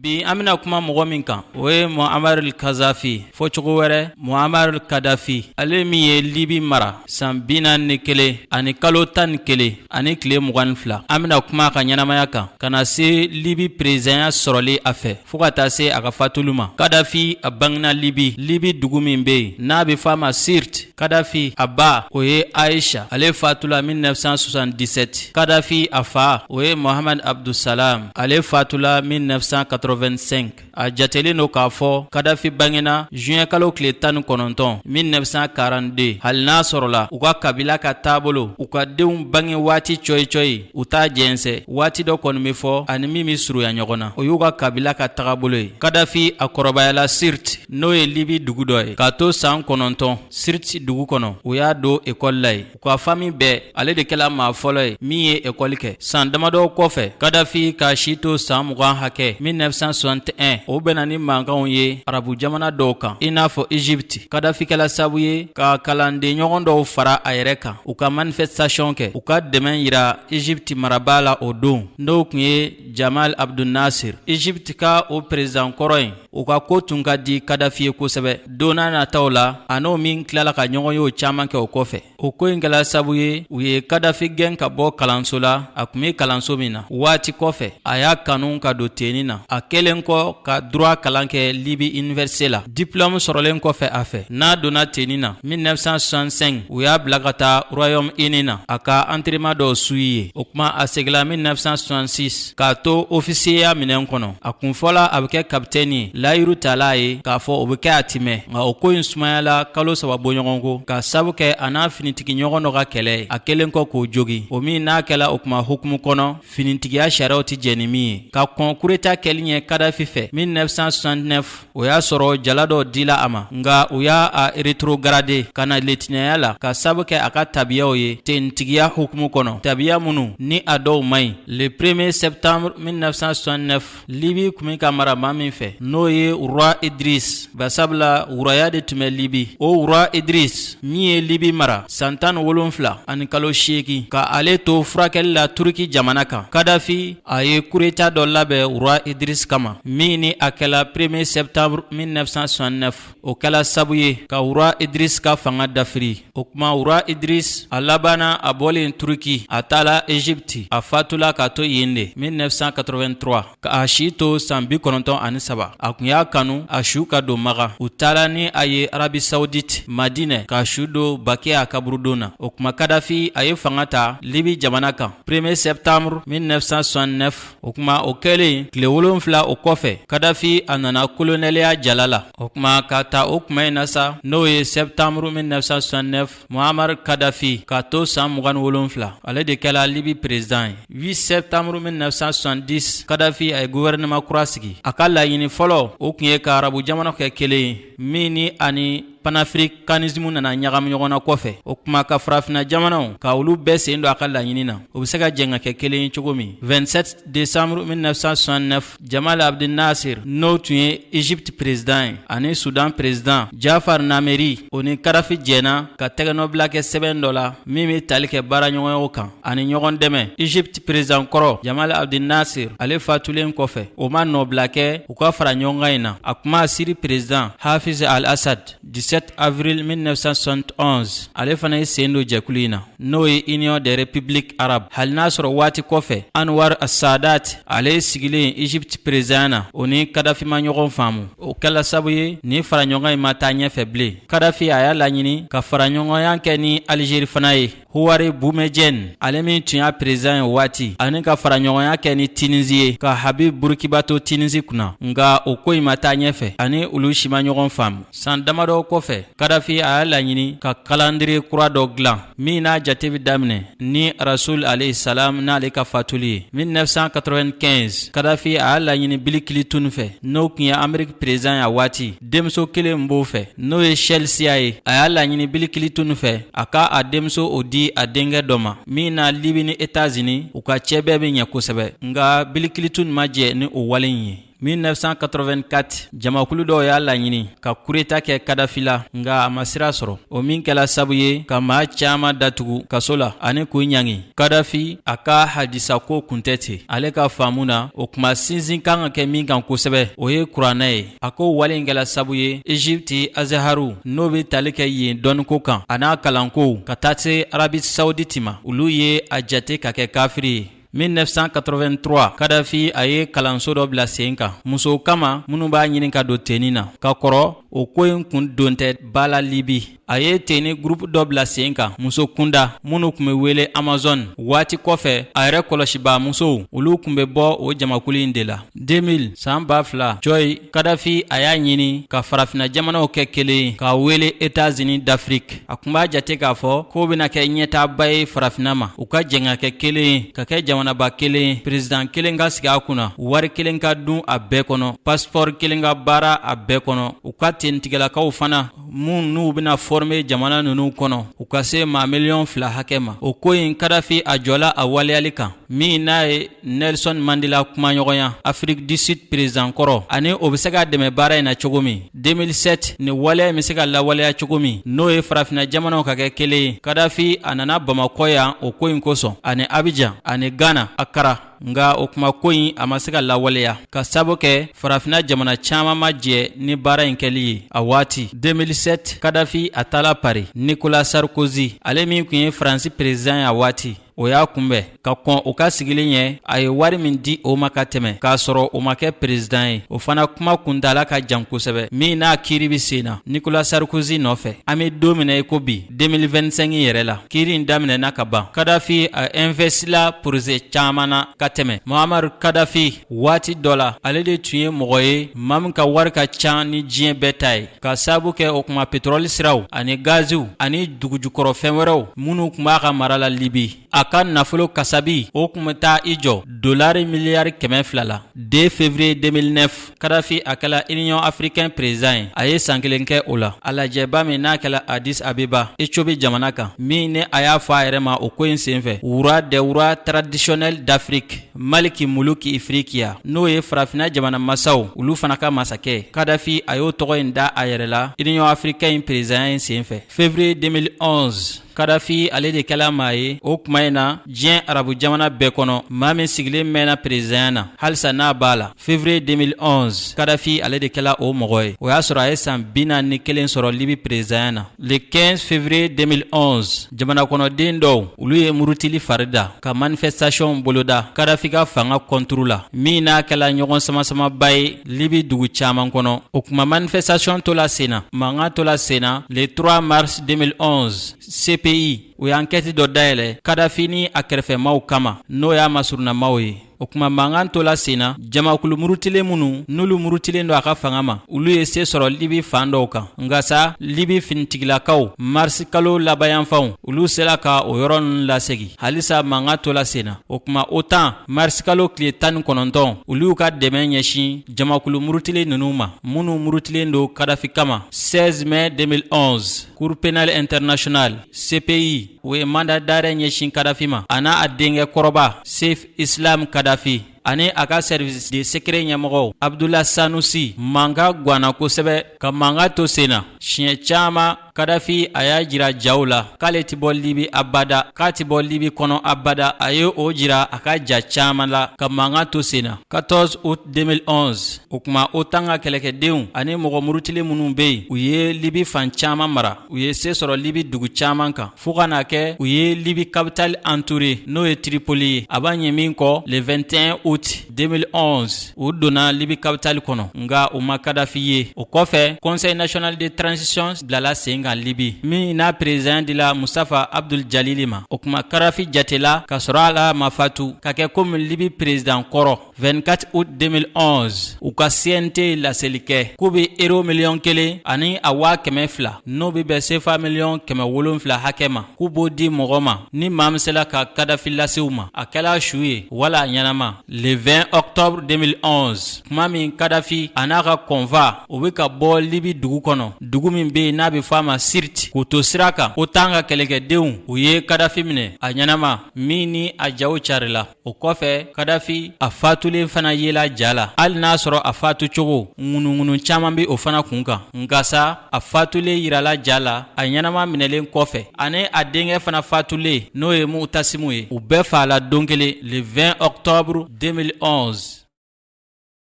bi amina kuma mɔgɔ min kan o ye Muammar al-Qaddafi fo cogo wɛrɛ Muammar al-Qaddafi ale min ye Libi mara san 41 ani kalo 11 ani tile 22 amina kuma ka ɲɛnamaya kan kana se Libi présidenya sɔrɔli a fɛ fo ka taa se a ka fatuli ma. Qaddafi a bangena Libi dugu min bɛ yen n'a bɛ f'a ma Sirte. Qaddafi a ba o ye Aisha ale fatula 1977. Qaddafi a fa o ye Mohamed Abdulsalam ale fatula 1985. a jatelen no k'a fɔ Qaddafi bangena juin kalo tile 19 1942 hali n'a sɔrɔla u ka kabila ka taabolo u ka denw bange waati coyi u t'a jɛnsɛ waati dɔ kɔni bɛ fɔ ani min bɛ surunya ɲɔgɔn na o y'u ka kabila ka taabolo ye. Qaddafi a kɔrɔbayala Sirte n'o ye Libi dugu dɔ ye k'a to san 9 Sirte dugu kɔnɔ u y'a don ekɔli la ye. U ka fami bɛɛ ale de kɛla maa fɔlɔ ye min ye ekɔli kɛ. San damadɔ kɔfɛ Qaddafi ka si to san 20 hakɛ 1961 o bɛna ni mankanw ye arabu jamana dɔw kan i n'a fɔ Egypte. Qaddafi kɛla sabu ye ka kalanden ɲɔgɔn dɔw fara a yɛrɛ kan u ka manifestation kɛ u ka dɛmɛ yira Egypte marabaa la o don n'o tun ye Jamal Abdel Nasser. Egypte ka o président kɔrɔ in u ka ko tun ka di Qaddafi ye kosɛbɛ. Don n'a nataw la a n'o min tilala ka ɲɔgɔn ye o caman kɛ o kɔfɛ. O ko in kɛla sabu ye u ye Qaddafi gɛn ka bɔ kalanso la a tun bɛ kalanso min na. Waati kɔfɛ a y'a kanu ka don tenni na a kɛlen kɔ ka droit kalan kɛ Libi université la. Diplôme sɔrɔlen kɔfɛ a fɛ n'a donna tenni na 1965 u y'a bila ka taa Royaume-Uni na a ka entraînement dɔw suit ye. O kuma a seginna 1966 k'a to officier ya minɛn kɔnɔ. A kun fɔla a bɛ kɛ capitaine ye layiru tala ye k'a fɔ o bɛ kɛ a timɛ nka o ko in sumayala kalo 3 bɔɲɔgɔn ko ka sabu kɛ a n'a finitigi ɲɔgɔn dɔ ka kɛlɛ ye a kɛlen kɔ k'o jogi o min n'a kɛla o kuma hukumu kɔnɔ finitigiya sariyaw tɛ jɛn ni min ye. Ka kɔn coup d'état kɛli ɲɛ Qaddafi fɛ 1969 o y'a sɔrɔ jala dɔ dila a ma nka u y'a rétrogradé ka na lieutenant la ka sabu kɛ a ka tabiyaw ye tenitigiya hukumu kɔnɔ tabiya minnu ni a dɔw man ɲi. Le 1er septembre 1969 Libi tun bɛ ka mara maa min fɛ n'o ye Roi Idriss basabula wuraya de tun bɛ Libi. O Roi Idriss min ye Libi mara san 17 ani kalo 8 ka ale to furakɛli la Turki jamana kan. Qaddafi a ye coup d'état dɔ labɛn Roi Idriss kama min ni a kɛla 1er septembre 1969 o kɛla sabu ye ka Roi Idriss ka fanga dafiri. O kuma Roi Idriss a labanna a bɔlen Turki a taala Egypte a fatula ka to yen de 1983 ka a si to san 93 a kun y'a kanu a su ka don Maga. U taala ni a ye Arabi Saoudite Madinɛ ka su don Baki a kaburudon na. O kuma Qaddafi a ye fanga ta Libi jamana kan 1er septembre 1969 o kuma o kɛlen tile 7 o kɔfɛ Qaddafi a nana kolonɛliya jala la. O kuma ka ta o kuma in na sa n'o ye septembre 1969 Muammar Qaddafi ka to san 27 ale de kɛla Libi président ye. 8 septembre 1970 Qaddafi a ye gouvernement kura sigi. A ka laɲini fɔlɔ o tun ye ka arabu jamana kɛ kelen ye min ni ani panafricanisme nana ɲagami ɲɔgɔn na kɔfɛ. O kuma ka farafina jamanaw ka olu bɛɛ sen don a ka laɲini na o bɛ se ka jɛn ka kɛ kelen ye cogo min. 27 décembre 1969 Jamal Abdel Nasser n'o tun ye Egypte président ye ani Sudan président Jafar Nameri o ni Qaddafi jɛnna ka tɛgɛnɔ bila kɛ sɛbɛn dɔ la min bɛ tali kɛ baaraɲɔgɔnyaw kan ani ɲɔgɔn dɛmɛ. Egypte président kɔrɔ Jamal Abdel Nasser ale fatulen kɔfɛ o ma nɔbila kɛ u ka fara ɲɔgɔn kan in na. A kuma Syrie président Hafiz al-Assad 17 avril 1971 ale fana ye sen do jɛkulu in na n'o ye Union des Républiques Arabes. Hali n'a sɔrɔ waati kɔfɛ Anwar al-Sadat ale sigilen Egypte président na o ni Qaddafi ma ɲɔgɔn faamu. O kɛla sabu ye ni fara ɲɔgɔn in ma taa ɲɛfɛ bilen. Qaddafi a y'a laɲini ka fara ɲɔgɔnya kɛ ni Algérie fana ye. Houari Boumediene ale min tun y'a président ye waati ani ka fara ɲɔgɔnya kɛ ni Tunisie ye ka Habib Bourguiba to Tunisie kunna nka o ko in ma taa ɲɛfɛ ani olu si ma ɲɔgɔn faamu. San damadɔ kɔfɛ Qaddafi a y'a laɲini ka calendrier kura dɔ dilan min n'a jate bɛ daminɛ ni Rasoul alayhi salam n'ale ka fatuli ye 1995. Qaddafi a y'a laɲini Bill Clinton fɛ n'o tun ye Amérique président ye a waati denmuso kelen b'o fɛ n'o ye Chelsea ye. A y'a laɲini Bill Clinton fɛ a ka a denmuso o di a denkɛ dɔ ma min na Libi ni États-Unis u ka cɛ bɛɛ bɛ ɲɛ kosɛbɛ nka Bill Clinton ma jɛ ni o wale in ye. 1984 jamakulu dɔw y'a laɲini ka kureta kɛ Kadafi la nga a ma sira sɔrɔ. O min kɛla sabu ye ka maa caaman datugu kaso la ani k'u ɲangi. Kadafi a ka hadisa ko kun tɛ ten. Ale ka faamu na o kuma sinsin kan ka kɛ min kan kosɛbɛ o ye kuranɛ ye. A ko wale in kɛla sabu ye Egypte Azaharu n'o bɛ tali kɛ yen dɔnniko kan a n'a kalankow ka taa se Arabi Saoudite ma olu ye a jate ka kɛ kafiri ye. 1983 Kadafi a ye kalanso dɔ bila sen kan musow kama minnu b'a ɲini ka don tenni na ka kɔrɔ o ko in kun don tɛ bala Libi. A ye tenni groupe dɔ bila sen kan muso kunda minnu kun bɛ wele Amazon. Waati kɔfɛ a yɛrɛ kɔlɔsibaa musow olu kun bɛ bɔ o jamakulu in de la. 2000 san 2000 Joy Kadafi a y'a ɲini ka farafina jamanaw kɛ kelen k'a wele États-Unis d'Afrique. A kun b'a jate k'a fɔ k'o bɛna kɛ ɲɛtaaba ye farafina ma u ka jɛn ka kɛ kelen ka kɛ jamanaba kelen president kelen ka sigi a kunna wari kelen ka dun a bɛɛ kɔnɔ passeport kelen ka baara a bɛɛ kɔnɔ u ka tentigɛlakaw fana mun n'u bɛna former jamana ninnu kɔnɔ u ka se maa miliyɔn 2 hakɛ ma. O ko in Kadafi a jɔla a waleyali kan min n'a ye Nelson Mandela kumaɲɔgɔnya Afrique du Sud président kɔrɔ ani o bɛ se ka dɛmɛ baara in na cogo min. 2007 ni waleya bɛ se ka lawaleya cogo min n'o ye farafina jamanaw ka kɛ kelen ye. Kadafi a nana Bamakɔ yan o ko in kosɔn ani Abidjan ani Ghana Accra nga o kuma ko in a ma se ka lawaleya ka sabu kɛ farafina jamana caaman ma jɛ ni baara in kɛli ye a waati. 2007 Kadafi a taala Paris. Nicolas Sarkozy ale min kun ye Faransi président a waati o y'a kunbɛn ka kɔn o ka sigilen ɲɛ a ye wari min di o ma ka tɛmɛ k'a sɔrɔ o ma kɛ président ye. O fana kuma kuntala ka jan kosɛbɛ min n'a kiiri bi sen na Nicolas Sarkozy nɔfɛ. An bɛ don min na i ko bi 2025 yɛrɛ la kiiri in daminɛna ka ban. Kadafi a investila projet caaman na ka tɛmɛ. Muammar Kadafi waati dɔ la ale de tun ye mɔgɔ ye maa min ka wari ka ca ni diɲɛ bɛɛ ta ye ka sabu kɛ o kuma pétrole siraw ani gaziw ani dugujukɔrɔ fɛn wɛrɛw minnu kun b'a ka mara la Libi. A ka nafolo kasabi o kun bɛ taa i jɔ dolari miliyari 200 la. 2 février 2009 Kadafi a kɛla Union Africaine président ye. A ye san kelen kɛ o la. A lajɛba min n'a kɛla Addis Abeba Ethiopie jamana kan min ne a y'a fɔ a yɛrɛ ma o ko in senfɛ wura des rois traditionnels d'Afrique Maliki Muluki Ifriqiya n'o ye farafina jamana masaw olu fana ka masakɛ. Kadafi a y'o tɔgɔ in da a yɛrɛ la Union Africaine président in senfɛ. Février 2011 Kadafi ale de kɛla maa ye o kuma in na diɲɛ arabu jamana bɛɛ kɔnɔ maa min sigilen mɛnna président na halisa n'a b'a la. Février 2011 Kadafi ale de kɛla o mɔgɔ ye o y'a sɔrɔ a ye san 41 sɔrɔ Libi président na. Le 15 février 2011 jamana kɔnɔden dɔw olu ye murutili farida ka manifestation boloda Kadafi ka fanga contre la min n'a kɛla ɲɔgɔn sama-samaba ye Libi dugu caaman kɔnɔ. O kuma manifestation tola senna mankan tola senna le 3 mars 2011 CPI u ye enquête dɔ dayɛlɛ Kadafi ni a kɛrɛfɛmaw kama n'o y'a masurunamaw ye. O kuma mankan tola senna jamakulu murutilen minnu n'olu murutilen don a ka fanga ma olu ye se sɔrɔ Libi fan dɔw kan nka sa Libi finitigilakaw marisi kalo labanyanfanw olu sela ka o yɔrɔ ninnu lasegi halisa mankan tola senna. O kuma OTAN marisi kalo tile 19 olu y'u ka dɛmɛ ɲɛsin jamakulu murutilen ninnu ma minnu murutilen don Kadafi kama. 16 mai 2011 Cour pénale internationale CPI o ye mandat d'arrêt ɲɛsin Kadafi ma a n'a a denkɛ kɔrɔba Saif Islam Kadafi ani a ka service de secret ɲɛmɔgɔw Abdullah Sanusi mankan gwanna kosɛbɛ ka mankan to senna siɲɛ caaman. Kadafi a y'a jira jaw la k'ale ti bɔ Libi abada k'a ti bɔ Libi kɔnɔ abada. A ye o jira a ka ja caaman la ka mankan to senna. 14 août 2011 o kuma OTAN ka kɛlɛkɛdenw ani mɔgɔ murutilen minnu bɛ yen u ye Libi fan caaman mara u ye se sɔrɔ Libi dugu caaman kan fo ka n'a kɛ u ye Libi capitale entouré n'o ye Tripoli ye. A b'a ɲɛ min kɔ le 21 août 2011 u donna Libi capitale kɔnɔ nga u ma Kadafi ye. O kɔfɛ Conseil national de transition bilala sen kan Libi min n'a président de la Mustafa Abdul Jalili ma. O kuma Kadafi jatela ka sɔrɔ ala ma fatu ka kɛ comme Libi président kɔrɔ. 24 août 2011 u ka CNT laseli kɛ k'u bɛ euro miliyɔn 1 ani a 200,000 n'o bɛ bɛn CFA miliyɔn 700 hakɛ ma k'u b'o di mɔgɔ ma ni maa min sela ka Kadafi lase u ma a kɛla su ye wala a ɲɛnama. Le 20 octobre 2011 kuma min Kadafi a n'a ka convoi o bɛ ka bɔ Libi dugu kɔnɔ dugu min bɛ yen n'a bɛ fɔ a ma ma Sirte k'u to sira kan ko tan ka kɛlɛkɛdenw u ye Kadafi minɛ a ɲɛnama min ni a jaw carila. O kɔfɛ Kadafi a fatulen fana yela ja la, hali n'a sɔrɔ a fatu cogo ŋunuŋunu caman bi o fana kun kan. Nka sa a fatulen yirala ja la a ɲɛnama minɛlen kɔfɛ ani a denkɛ fana fatulen n'o ye Mutasimu ye, u bɛɛ fala don kelen le 20 octobre 2011.